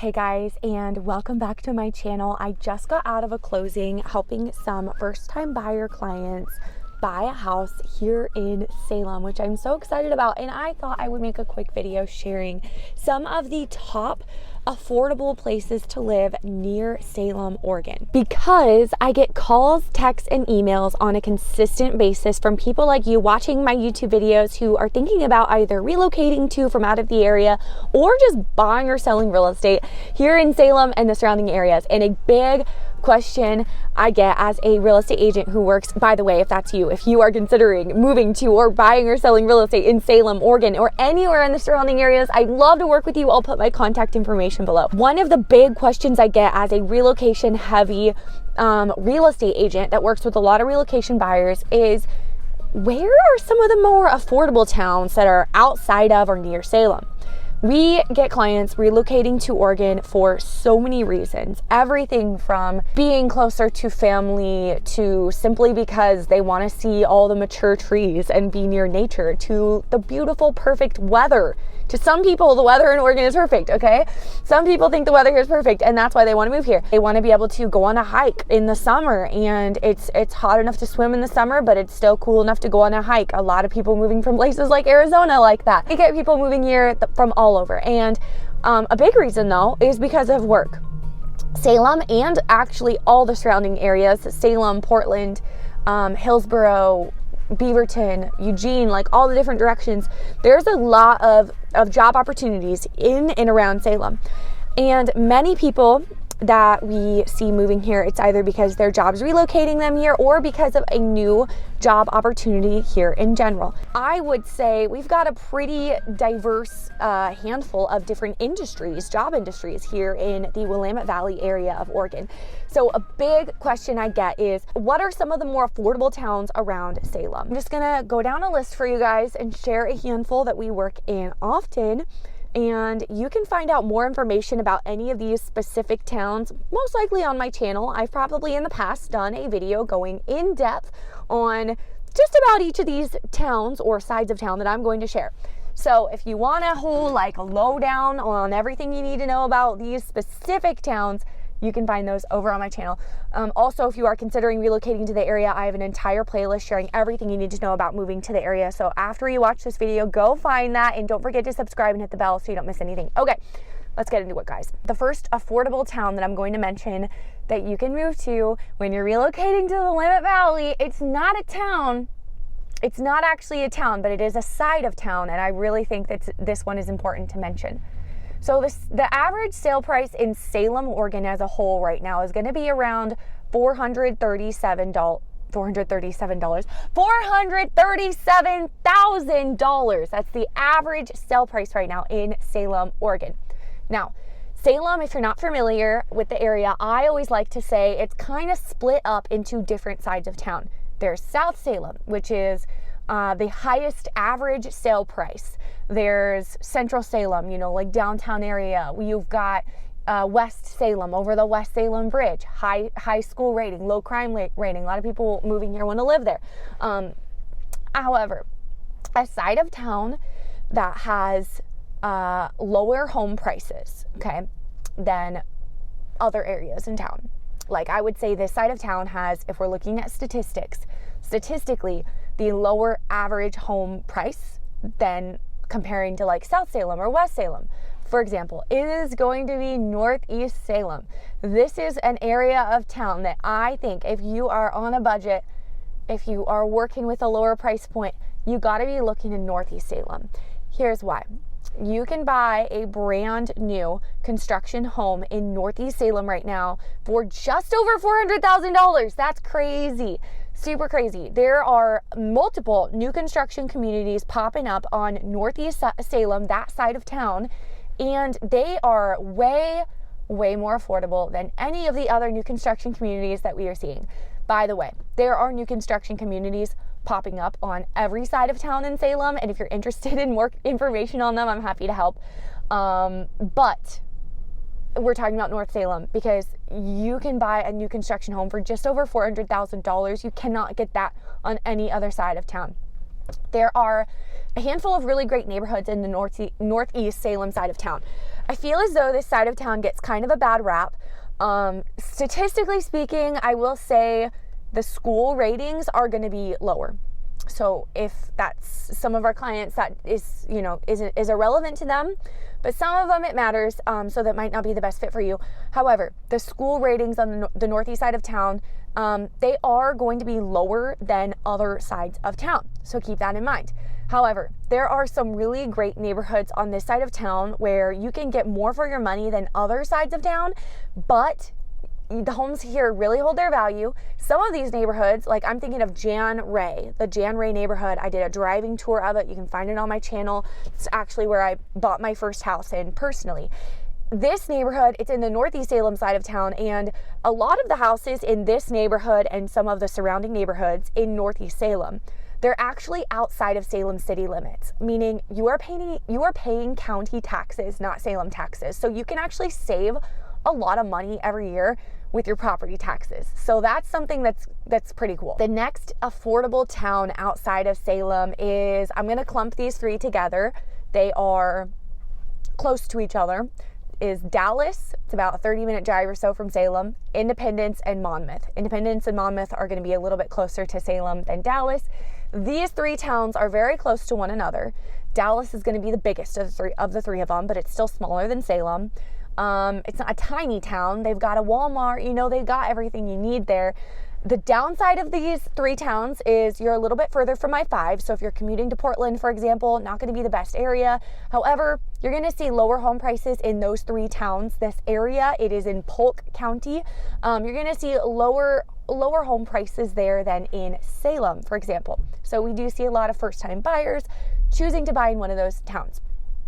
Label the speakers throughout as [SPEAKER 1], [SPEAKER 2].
[SPEAKER 1] Hey guys, and welcome back to my channel. I just got out of a closing helping some first-time buyer clients buy a house here in Salem, which I'm so excited about, and I thought I would make a quick video sharing some of the top affordable places to live near Salem, Oregon, because I get calls, texts, and emails on a consistent basis from people like you watching my YouTube videos who are thinking about either relocating to from out of the area or just buying or selling real estate here in Salem and the surrounding areas. And a big question I get as a real estate agent who works, by the way, if that's you, if you are considering moving to or buying or selling real estate in Salem, Oregon, or anywhere in the surrounding areas, I'd love to work with you. I'll put my contact information below. One of the big questions I get as a relocation heavy real estate agent that works with a lot of relocation buyers is, where are some of the more affordable towns that are outside of or near Salem? We get clients relocating to Oregon for so many reasons. Everything from being closer to family to simply because they want to see all the mature trees and be near nature, to the beautiful, perfect weather. To some people, the weather in Oregon is perfect, okay? Some people think the weather here is perfect, and that's why they want to move here. They want to be able to go on a hike in the summer, and it's hot enough to swim in the summer, but it's still cool enough to go on a hike. A lot of people moving from places like Arizona like that. We get people moving here from all over, and a big reason, though, is because of work. Salem and actually all the surrounding areas, Salem, Portland, Hillsborough, Beaverton, Eugene, like all the different directions, there's a lot of job opportunities in and around Salem. And many people that we see moving here, it's either because their job's relocating them here or because of a new job opportunity here in general. I would say we've got a pretty diverse handful of different industries, job industries here in the Willamette Valley area of Oregon. So a big question I get is, what are some of the more affordable towns around Salem? I'm just gonna go down a list for you guys and share a handful that we work in often. And you can find out more information about any of these specific towns, most likely on my channel. I've probably in the past done a video going in depth on just about each of these towns or sides of town that I'm going to share. So if you want a whole lowdown on everything you need to know about these specific towns, you can find those over on my channel. Also, if you are considering relocating to the area, I have an entire playlist sharing everything you need to know about moving to the area. So after you watch this video, go find that, and don't forget to subscribe and hit the bell so you don't miss anything. Okay, let's get into it, guys. The first affordable town that I'm going to mention that you can move to when you're relocating to the Willamette Valley, it's not a town. It's not actually a town, but it is a side of town, and I really think that this one is important to mention. So the average sale price in Salem, Oregon as a whole right now is going to be around $437,000. That's the average sale price right now in Salem, Oregon. Now, Salem, if you're not familiar with the area, I always like to say it's kind of split up into different sides of town. There's South Salem, which is the highest average sale price. There's Central Salem, like downtown area. You've got West Salem, over the West Salem Bridge, high school rating, low crime rating. A lot of people moving here want to live there. However, a side of town that has lower home prices, okay, than other areas in town. Like, I would say this side of town has, if we're looking at statistically, the lower average home price than comparing to South Salem or West Salem. For example, it is going to be Northeast Salem. This is an area of town that I think, if you are on a budget, if you are working with a lower price point, you got to be looking in Northeast Salem. Here's why. You can buy a brand new construction home in Northeast Salem right now for just over $400,000. That's crazy. Super crazy. There are multiple new construction communities popping up on Northeast Salem, that side of town, and they are way more affordable than any of the other new construction communities that we are seeing. By the way, there are new construction communities popping up on every side of town in Salem, and if you're interested in more information on them, I'm happy to help. But we're talking about North Salem because you can buy a new construction home for just over $400,000. You cannot get that on any other side of town. There are a handful of really great neighborhoods in the northeast Salem side of town. I feel as though this side of town gets kind of a bad rap. Statistically speaking, I will say the school ratings are going to be lower. So if that's some of our clients, that is, you know, is irrelevant to them, but some of them it matters. So that might not be the best fit for you. However, the school ratings on the northeast side of town, they are going to be lower than other sides of town. So keep that in mind. However, there are some really great neighborhoods on this side of town where you can get more for your money than other sides of town, but the homes here really hold their value. Some of these neighborhoods, like I'm thinking of the Jan Ray neighborhood. I did a driving tour of it. You can find it on my channel. It's actually where I bought my first house in personally. This neighborhood, it's in the northeast Salem side of town, and a lot of the houses in this neighborhood and some of the surrounding neighborhoods in northeast Salem, they're actually outside of Salem city limits, meaning you are paying county taxes, not Salem taxes. So you can actually save a lot of money every year with your property taxes. So that's something that's pretty cool. The next affordable town outside of Salem is, I'm gonna clump these three together. They are close to each other, is Dallas. It's about a 30-minute drive or so from Salem. Independence and Monmouth. Independence and Monmouth are gonna be a little bit closer to Salem than Dallas. These three towns are very close to one another. Dallas is gonna be the biggest of the three of them, but it's still smaller than Salem. It's not a tiny town. They've got a Walmart, you know, they've got everything you need there. The downside of these three towns is you're a little bit further from I-5. So if you're commuting to Portland, for example, not going to be the best area. However, you're going to see lower home prices in those three towns. This area, it is in Polk County. You're going to see lower home prices there than in Salem, for example. So we do see a lot of first-time buyers choosing to buy in one of those towns.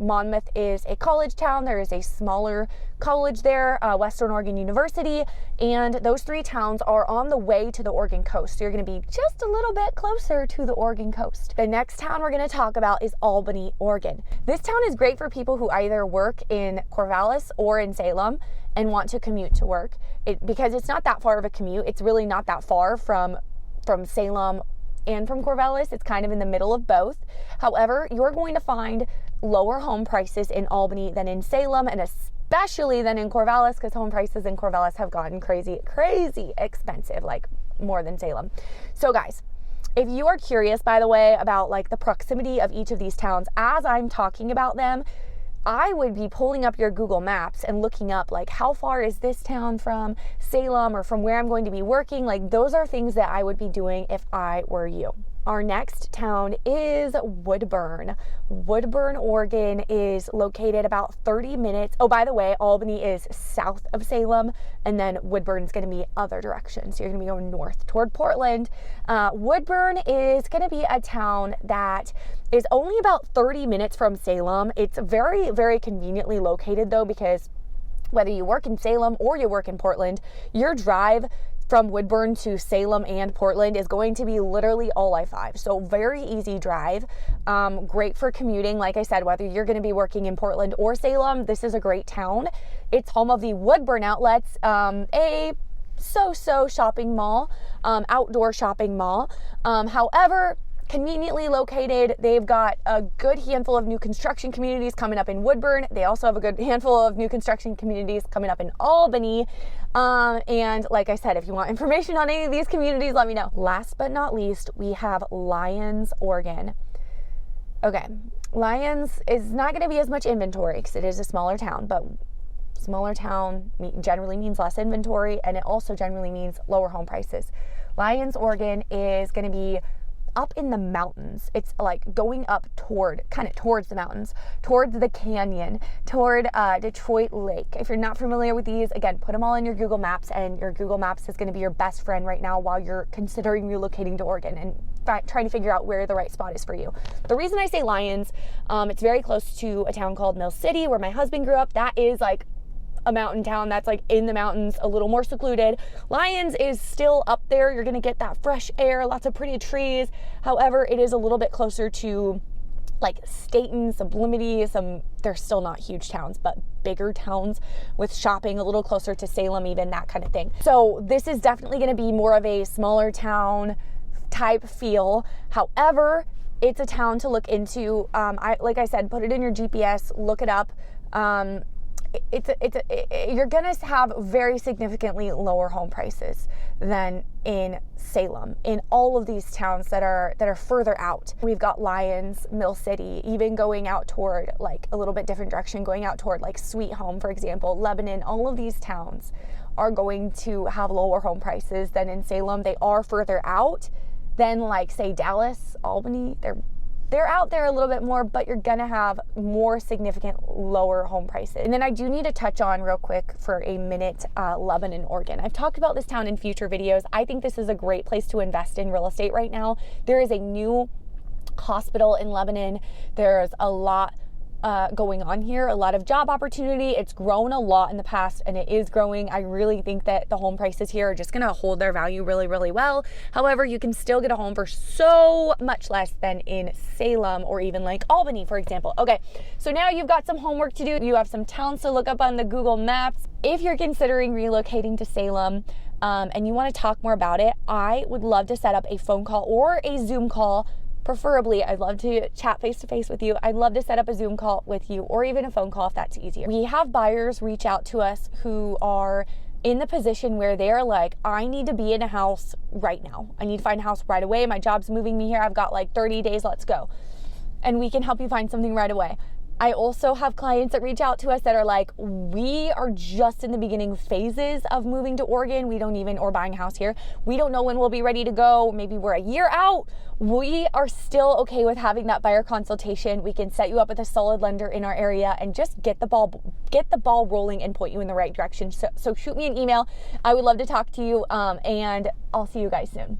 [SPEAKER 1] Monmouth is a college town. There is a smaller college there, Western Oregon University, and those three towns are on the way to the Oregon coast. So you're going to be just a little bit closer to the Oregon coast. The next town we're going to talk about is Albany, Oregon. This town is great for people who either work in Corvallis or in Salem and want to commute to work. Because it's not that far of a commute. It's really not that far from Salem and from Corvallis. It's kind of in the middle of both. However, you're going to find lower home prices in Albany than in Salem, and especially than in Corvallis, because home prices in Corvallis have gotten crazy expensive, like more than Salem. So guys, if you are curious, by the way, about like the proximity of each of these towns, as I'm talking about them, I would be pulling up your Google Maps and looking up like how far is this town from Salem or from where I'm going to be working. Like those are things that I would be doing if I were you. Our next town is Woodburn. Woodburn, Oregon is located about 30 minutes. Oh, by the way, Albany is south of Salem, and then Woodburn's going to be other direction. So you're going to be going north toward Portland. Woodburn is going to be a town that is only about 30 minutes from Salem. It's very, very conveniently located though, because whether you work in Salem or you work in Portland, your drive from Woodburn to Salem and Portland is going to be literally all I-5. So very easy drive, great for commuting. Like I said, whether you're going to be working in Portland or Salem, this is a great town. It's home of the Woodburn Outlets, a so-so shopping mall, outdoor shopping mall. However, conveniently located. They've got a good handful of new construction communities coming up in Woodburn. They also have a good handful of new construction communities coming up in Albany. And like I said, if you want information on any of these communities, let me know. Last but not least, we have Lyons, Oregon. Okay, Lyons is not going to be as much inventory because it is a smaller town, but smaller town generally means less inventory, and it also generally means lower home prices. Lyons, Oregon is going to be up in the mountains. It's like going up towards the mountains, towards the canyon, toward Detroit Lake. If you're not familiar with these, again, put them all in your Google Maps, and your Google Maps is going to be your best friend right now while you're considering relocating to Oregon and trying to figure out where the right spot is for you. The reason I say Lyons, it's very close to a town called Mill City where my husband grew up. That is like a mountain town that's like in the mountains, a little more secluded. Lyons is still up there. You're going to get that fresh air, lots of pretty trees. However, it is a little bit closer to like Staten, Sublimity, they're still not huge towns, but bigger towns with shopping, a little closer to Salem, even that kind of thing. So this is definitely going to be more of a smaller town type feel. However, it's a town to look into. Like I said, put it in your GPS, look it up. you're gonna have very significantly lower home prices than in Salem, in all of these towns that are further out. We've got Lyons, Mill City, even going out toward like a little bit different direction, going out toward like Sweet Home, for example, Lebanon. All of these towns are going to have lower home prices than in Salem. They are further out than like say Dallas, Albany. They're out there a little bit more, but you're gonna have more significant lower home prices. And then I do need to touch on real quick for a minute, Lebanon, Oregon. I've talked about this town in future videos. I think this is a great place to invest in real estate right now. There is a new hospital in Lebanon. There's a lot going on here, a lot of job opportunity. It's grown a lot in the past and it is growing. I really think that the home prices here are just going to hold their value really, really well. However, you can still get a home for so much less than in Salem or even like Albany, for example. Okay, so now you've got some homework to do. You have some towns to look up on the Google Maps. If you're considering relocating to Salem, and you want to talk more about it, I would love to set up a phone call or a Zoom call. Preferably, I'd love to chat face-to-face with you. I'd love to set up a Zoom call with you or even a phone call if that's easier. We have buyers reach out to us who are in the position where they're like, I need to be in a house right now. I need to find a house right away. My job's moving me here. I've got like 30 days, let's go. And we can help you find something right away. I also have clients that reach out to us that are like, we are just in the beginning phases of moving to Oregon. We don't even, or buying a house here. We don't know when we'll be ready to go. Maybe we're a year out. We are still okay with having that buyer consultation. We can set you up with a solid lender in our area and just get the ball rolling and point you in the right direction. So shoot me an email. I would love to talk to you, and I'll see you guys soon.